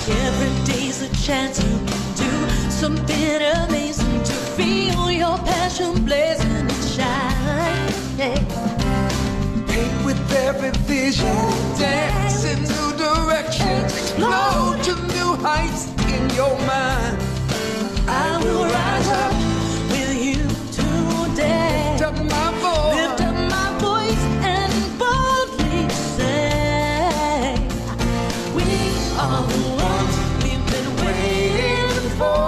Every day's a chance you can do something amazing to feel your passion blazing and shine. Paint with every vision, dance in new directions, explode to new heights in your mind. I will rise up with you today. Lift up my voice And boldly say, we are the ones we've been waiting for.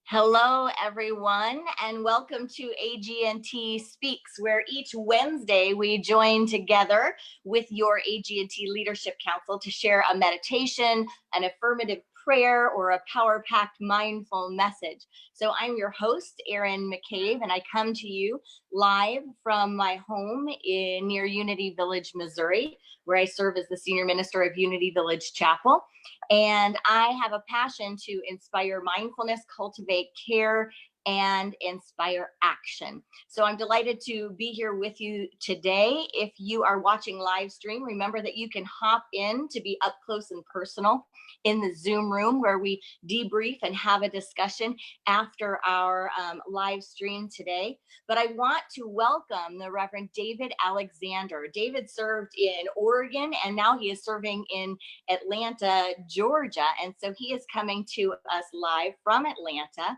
Hello, everyone, and welcome to AGNT Speaks, where each Wednesday we join together with your AGNT Leadership Council to share a meditation, an affirmative prayer, or a power-packed mindful message. So I'm your host, Erin McCabe, and I come to you live from my home near Unity Village, Missouri, where I serve as the Senior Minister of Unity Village Chapel. And I have a passion to inspire mindfulness, cultivate care, and inspire action. So I'm delighted to be here with you today. If you are watching live stream, remember that you can hop in to be up close and personal in the Zoom room where we debrief and have a discussion after our live stream today. But I want to welcome the Reverend David Alexander. David served in Oregon and now he is serving in Atlanta, Georgia. And so he is coming to us live from Atlanta,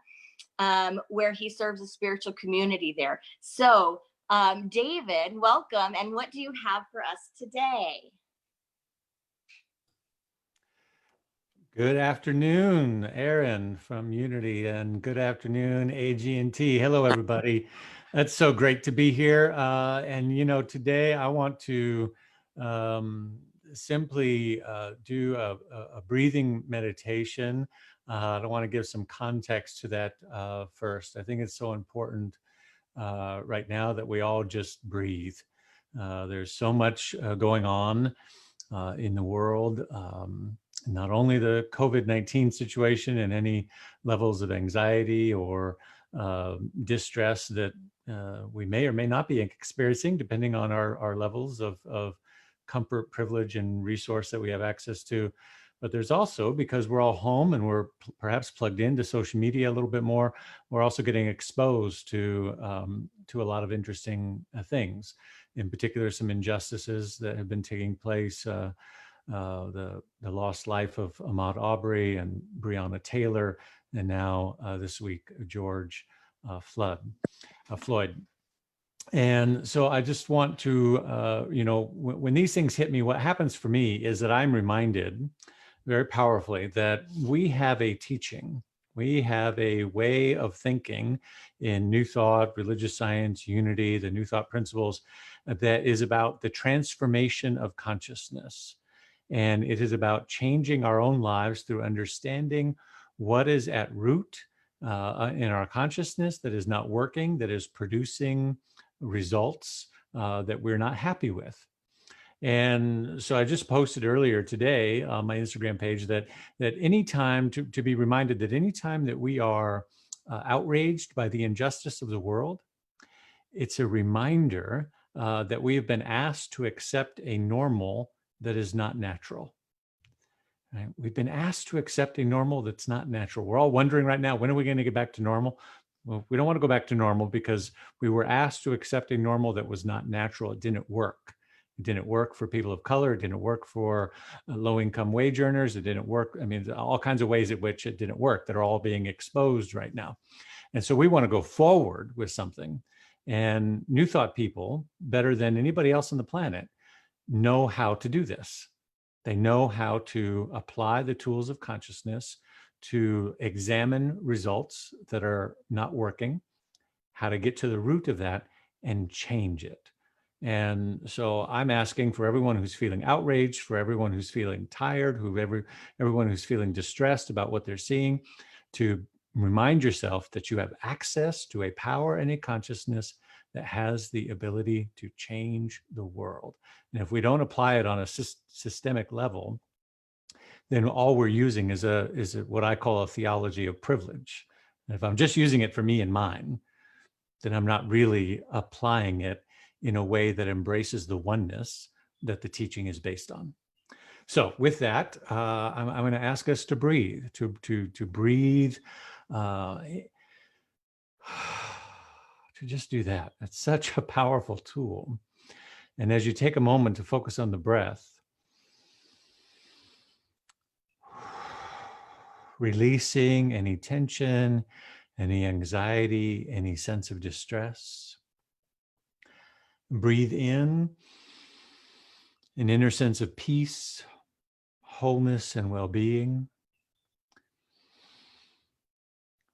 where he serves a spiritual community there. So David, welcome. And what do you have for us today? Good afternoon, Erin from Unity, and good afternoon, AGNT. Hello, everybody. It's so great to be here. And, you know, today I want to simply do a breathing meditation. I want to give some context to that first. I think it's so important right now that we all just breathe. There's so much going on in the world. Not only the COVID-19 situation and any levels of anxiety or distress that we may or may not be experiencing, depending on our levels of comfort, privilege, and resource that we have access to. But there's also, because we're all home and we're perhaps plugged into social media a little bit more, we're also getting exposed to a lot of interesting things. In particular, some injustices that have been taking place. The lost life of Ahmaud Arbery and Breonna Taylor, and now this week, George Floyd. And so I just want to, you know, when these things hit me, what happens for me is that I'm reminded very powerfully that we have a teaching, we have a way of thinking in New Thought, religious science, unity, the New Thought principles, that is about the transformation of consciousness. And it is about changing our own lives through understanding what is at root in our consciousness that is not working, that is producing results that we're not happy with. And so I just posted earlier today on my Instagram page that anytime to be reminded that anytime that we are outraged by the injustice of the world, it's a reminder that we have been asked to accept a normal that is not natural. Right? We've been asked to accept a normal that's not natural. We're all wondering right now, when are we going to get back to normal? Well, we don't want to go back to normal because we were asked to accept a normal that was not natural. It didn't work. It didn't work for people of color. It didn't work for low-income wage earners. It didn't work. I mean, all kinds of ways in which it didn't work that are all being exposed right now. And so we want to go forward with something. And New Thought people, better than anybody else on the planet, know how to do this. They know how to apply the tools of consciousness to examine results that are not working, how to get to the root of that and change it. And so I'm asking for everyone who's feeling outraged, for everyone who's feeling tired, everyone who's feeling distressed about what they're seeing, to remind yourself that you have access to a power and a consciousness that has the ability to change the world. And if we don't apply it on a systemic level, then all we're using is what I call a theology of privilege. And if I'm just using it for me and mine, then I'm not really applying it in a way that embraces the oneness that the teaching is based on. So with that, I'm going to ask us to breathe, to breathe, to just do that. That's such a powerful tool. And as you take a moment to focus on the breath, releasing any tension, any anxiety, any sense of distress. Breathe in an inner sense of peace, wholeness, and well-being.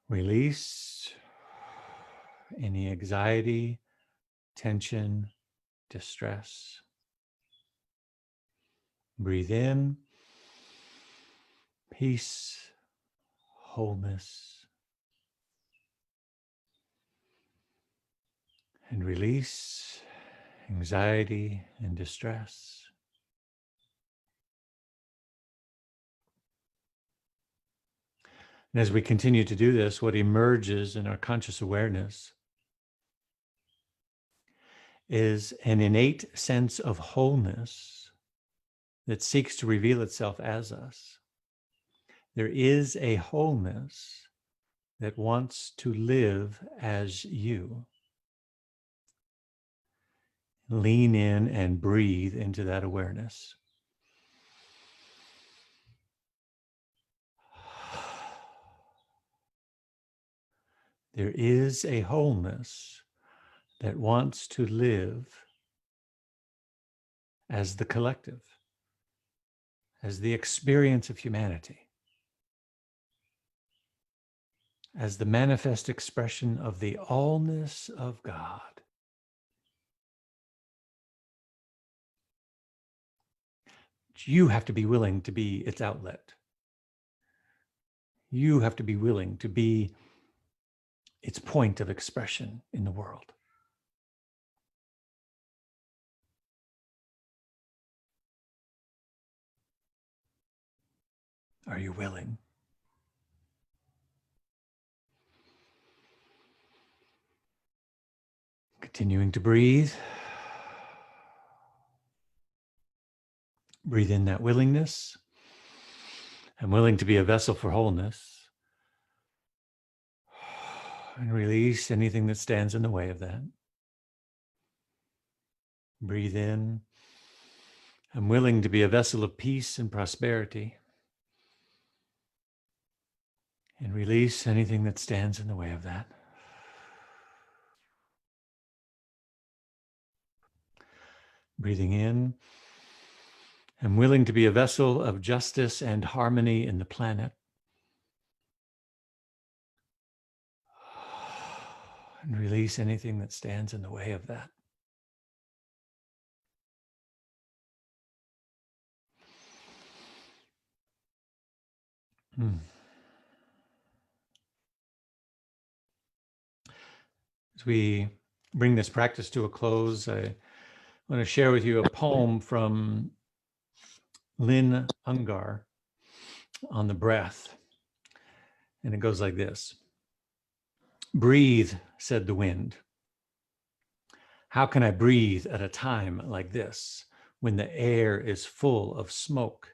Release any anxiety, tension, distress. Breathe in peace, wholeness, and release anxiety and distress. And as we continue to do this, what emerges in our conscious awareness is an innate sense of wholeness that seeks to reveal itself as us. There is a wholeness that wants to live as you. Lean in and breathe into that awareness. There is a wholeness that wants to live as the collective, as the experience of humanity, as the manifest expression of the allness of God. You have to be willing to be its outlet. You have to be willing to be its point of expression in the world. Are you willing? Continuing to breathe. Breathe in that willingness. I'm willing to be a vessel for wholeness. And release anything that stands in the way of that. Breathe in. I'm willing to be a vessel of peace and prosperity. And release anything that stands in the way of that. Breathing in. I'm willing to be a vessel of justice and harmony in the planet. And release anything that stands in the way of that. As we bring this practice to a close, I want to share with you a poem from Lynn Ungar on the breath. And it goes like this. Breathe, said the wind. How can I breathe at a time like this, when the air is full of smoke,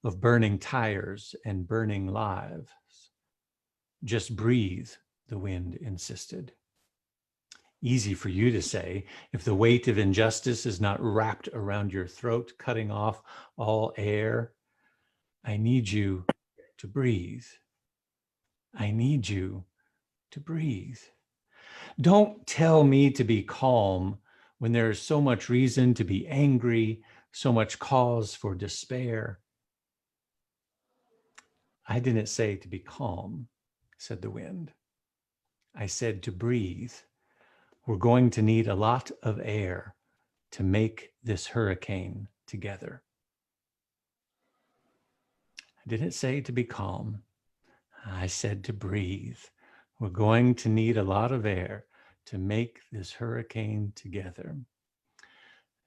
of burning tires and burning lives? Just breathe, the wind insisted. Easy for you to say, if the weight of injustice is not wrapped around your throat, cutting off all air. I need you to breathe. I need you to breathe. Don't tell me to be calm when there is so much reason to be angry, so much cause for despair. I didn't say to be calm, said the wind. I said to breathe. We're going to need a lot of air to make this hurricane together. I didn't say to be calm. I said to breathe. We're going to need a lot of air to make this hurricane together.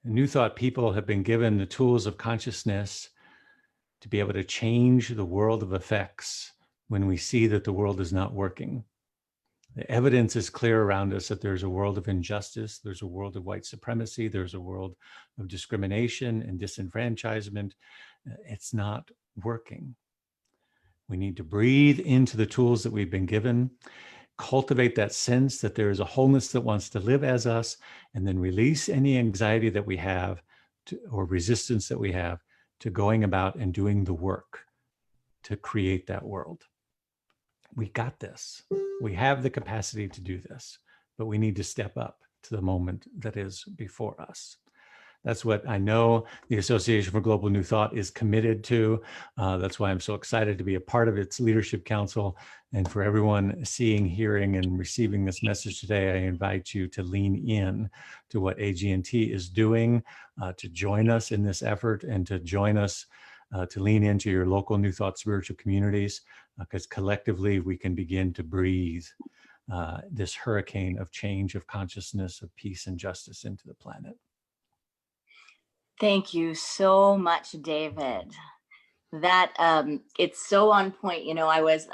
The New Thought people have been given the tools of consciousness to be able to change the world of effects when we see that the world is not working. The evidence is clear around us that there's a world of injustice, there's a world of white supremacy, there's a world of discrimination and disenfranchisement. It's not working. We need to breathe into the tools that we've been given, cultivate that sense that there is a wholeness that wants to live as us, and then release any anxiety that we have or resistance that we have to going about and doing the work to create that world. We got this. We have the capacity to do this, but we need to step up to the moment that is before us. That's what I know the Association for Global New Thought is committed to. That's why I'm so excited to be a part of its Leadership Council. And for everyone seeing, hearing, and receiving this message today, I invite you to lean in to what AGNT is doing, to join us in this effort, and to join us to lean into your local New Thought spiritual communities, because collectively we can begin to breathe this hurricane of change, of consciousness, of peace and justice into the planet. Thank you so much, David. That it's so on point. You know, I was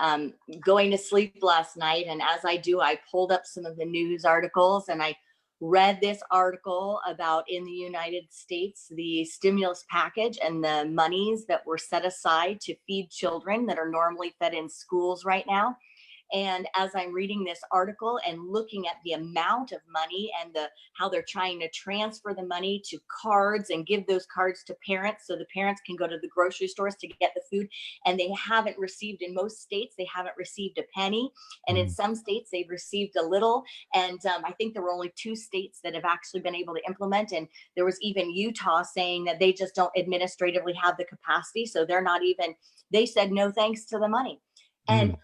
going to sleep last night, and as I do, I pulled up some of the news articles, and I read this article about in the United States, the stimulus package and the monies that were set aside to feed children that are normally fed in schools right now. And as I'm reading this article and looking at the amount of money and how they're trying to transfer the money to cards and give those cards to parents so the parents can go to the grocery stores to get the food, and they haven't received, in most states, they haven't received a penny. And in some states, they've received a little. And I think there were only 2 states that have actually been able to implement. And there was even Utah saying that they just don't administratively have the capacity. So they're not even, they said no thanks to the money. And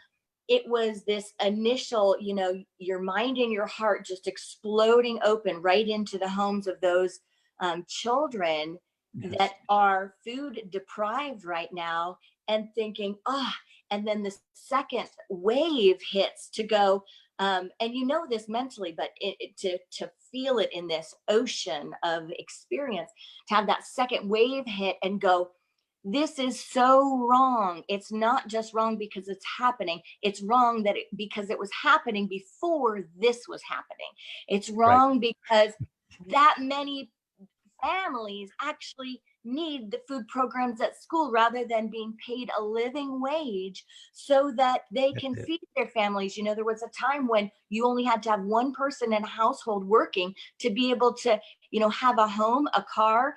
it was this initial, you know, your mind and your heart just exploding open right into the homes of those children that are food deprived right now, and thinking, and then the second wave hits to go, and you know this mentally, but to feel it in this ocean of experience, to have that second wave hit and go, this is so wrong. It's not just wrong because it's happening. It's wrong because it was happening before this was happening. It's wrong because that many families actually need the food programs at school rather than being paid a living wage so that they can feed their families. You know, there was a time when you only had to have one person in a household working to be able to, you know, have a home, a car,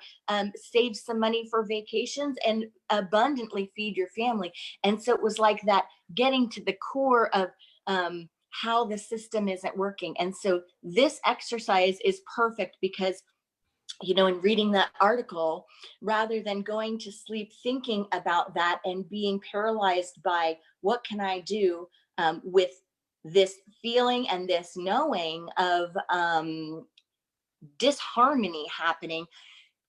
save some money for vacations, and abundantly feed your family. And so it was like that, getting to the core of how the system isn't working. And so this exercise is perfect because, you know, in reading that article, rather than going to sleep thinking about that and being paralyzed by what can I do with this feeling and this knowing of disharmony happening,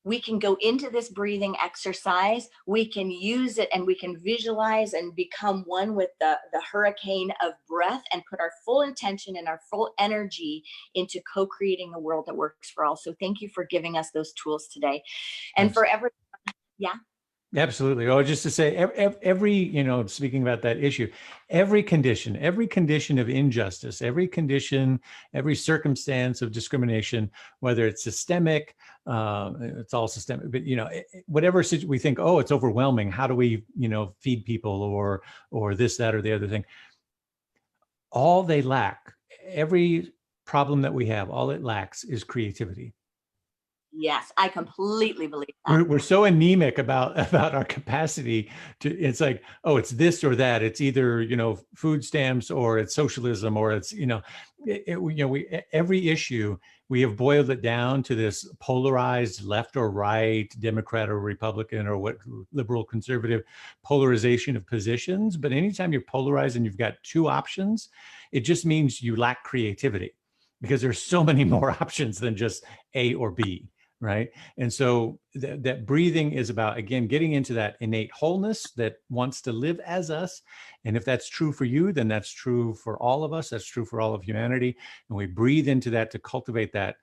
we can go into this breathing exercise. We can use it and we can visualize and become one with the hurricane of breath and put our full intention and our full energy into co-creating a world that works for all. So thank you for giving us those tools today. And for everyone, Absolutely. Oh, just to say, every, you know, speaking about that issue, every condition of injustice, every condition, every circumstance of discrimination, whether it's systemic, it's all systemic, but, you know, whatever we think, oh, it's overwhelming. How do we, you know, feed people or this, that, or the other thing? All they lack, every problem that we have, all it lacks is creativity. Yes, I completely believe that. We're so anemic about our capacity to, it's like, oh, it's this or that. It's either, you know, food stamps, or it's socialism, or it's, you know, every issue, we have boiled it down to this polarized left or right, Democrat or Republican, or what, liberal, conservative polarization of positions. But anytime you're polarized and you've got 2 options, it just means you lack creativity, because there's so many more options than just A or B. Right. And so that breathing is about, again, getting into that innate wholeness that wants to live as us. And if that's true for you, then that's true for all of us. That's true for all of humanity. And we breathe into that to cultivate that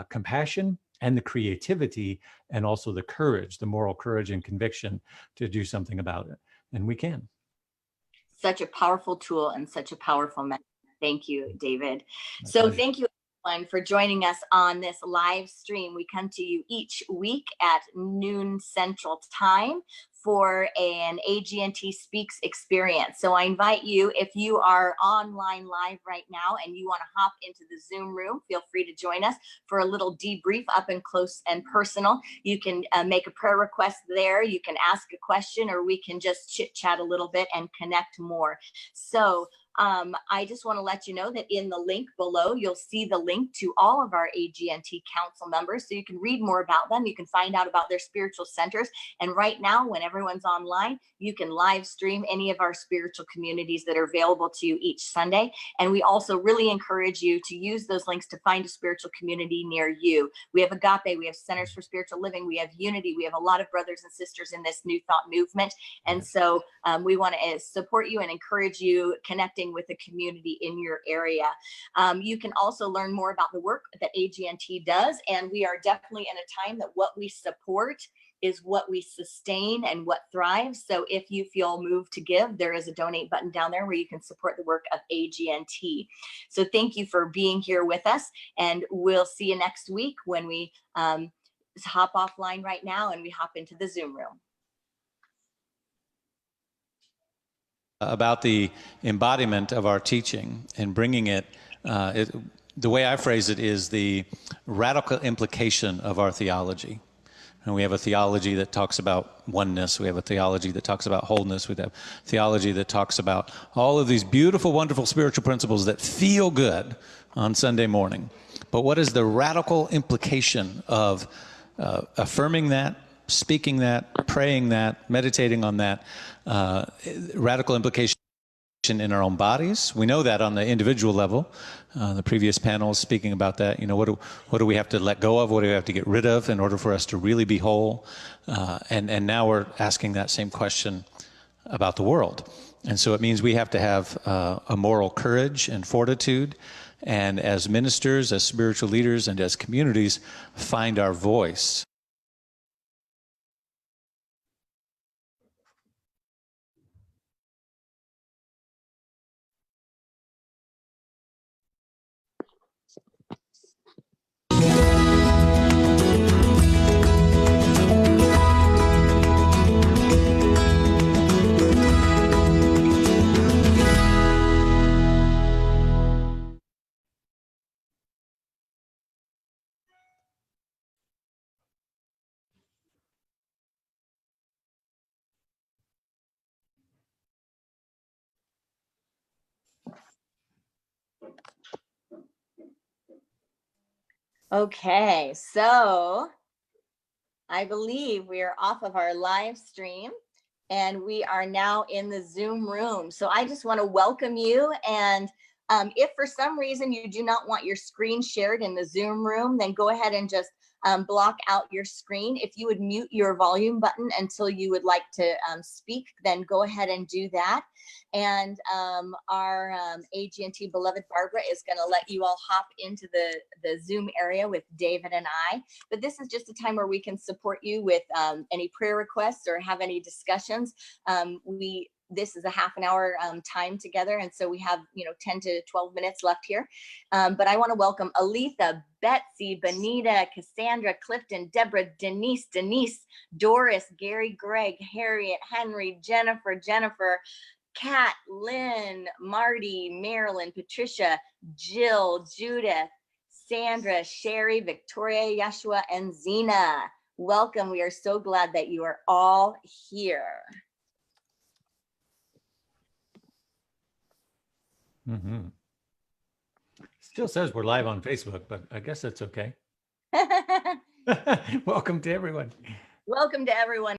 compassion and the creativity and also the courage, the moral courage and conviction to do something about it. And we can. Such a powerful tool and such a powerful message. Thank you, David. My So pleasure. thank you everyone for joining us on this live stream. We come to you each week at noon Central Time for an AGNT Speaks experience. So I invite you, if you are online live right now and you want to hop into the Zoom room, feel free to join us for a little debrief up and close and personal. You can make a prayer request there. You can ask a question, or we can just chit chat a little bit and connect more. So I just want to let you know that in the link below, you'll see the link to all of our AGNT Council members, so you can read more about them. You can find out about their spiritual centers. And right now, when everyone's online, you can live stream any of our spiritual communities that are available to you each Sunday. And we also really encourage you to use those links to find a spiritual community near you. We have Agape, we have Centers for Spiritual Living, we have Unity, we have a lot of brothers and sisters in this New Thought movement. And so we want to support you and encourage you connecting with the community in your area. You can also learn more about the work that AGNT does, and we are definitely in a time that what we support is what we sustain and what thrives. So if you feel moved to give, there is a donate button down there where you can support the work of AGNT. So thank you for being here with us, and we'll see you next week when we hop offline right now and we hop into the Zoom room. About the embodiment of our teaching and bringing it, the way I phrase it is the radical implication of our theology. And we have a theology that talks about oneness. We have a theology that talks about wholeness. We have theology that talks about all of these beautiful, wonderful spiritual principles that feel good on Sunday morning. But what is the radical implication of affirming that, speaking that, praying that, meditating on that, radical implication in our own bodies? We know that on the individual level. The previous panel speaking about that. You know, what do we have to let go of? What do we have to get rid of in order for us to really be whole? And now we're asking that same question about the world. And so it means we have to have a moral courage and fortitude, and as ministers, as spiritual leaders, and as communities, find our voice. Okay, so I believe we are off of our live stream and we are now in the Zoom room. So I just want to welcome you. And if for some reason you do not want your screen shared in the Zoom room, then go ahead and just block out your screen. If you would mute your volume button until you would like to speak, then go ahead and do that. And our AGNT beloved Barbara is going to let you all hop into the Zoom area with David and I. But this is just a time where we can support you with any prayer requests or have any discussions. This is a half an hour time together. And so we have, 10 to 12 minutes left here. But I want to welcome Aletha, Betsy, Benita, Cassandra, Clifton, Deborah, Denise, Doris, Gary, Greg, Harriet, Henry, Jennifer, Kat, Lynn, Marty, Marilyn, Patricia, Jill, Judith, Sandra, Sherry, Victoria, Yeshua, and Zena. Welcome. We are so glad that you are all here. Mm-hmm. Still says we're live on Facebook, but I guess that's okay. Welcome to everyone. Welcome to everyone.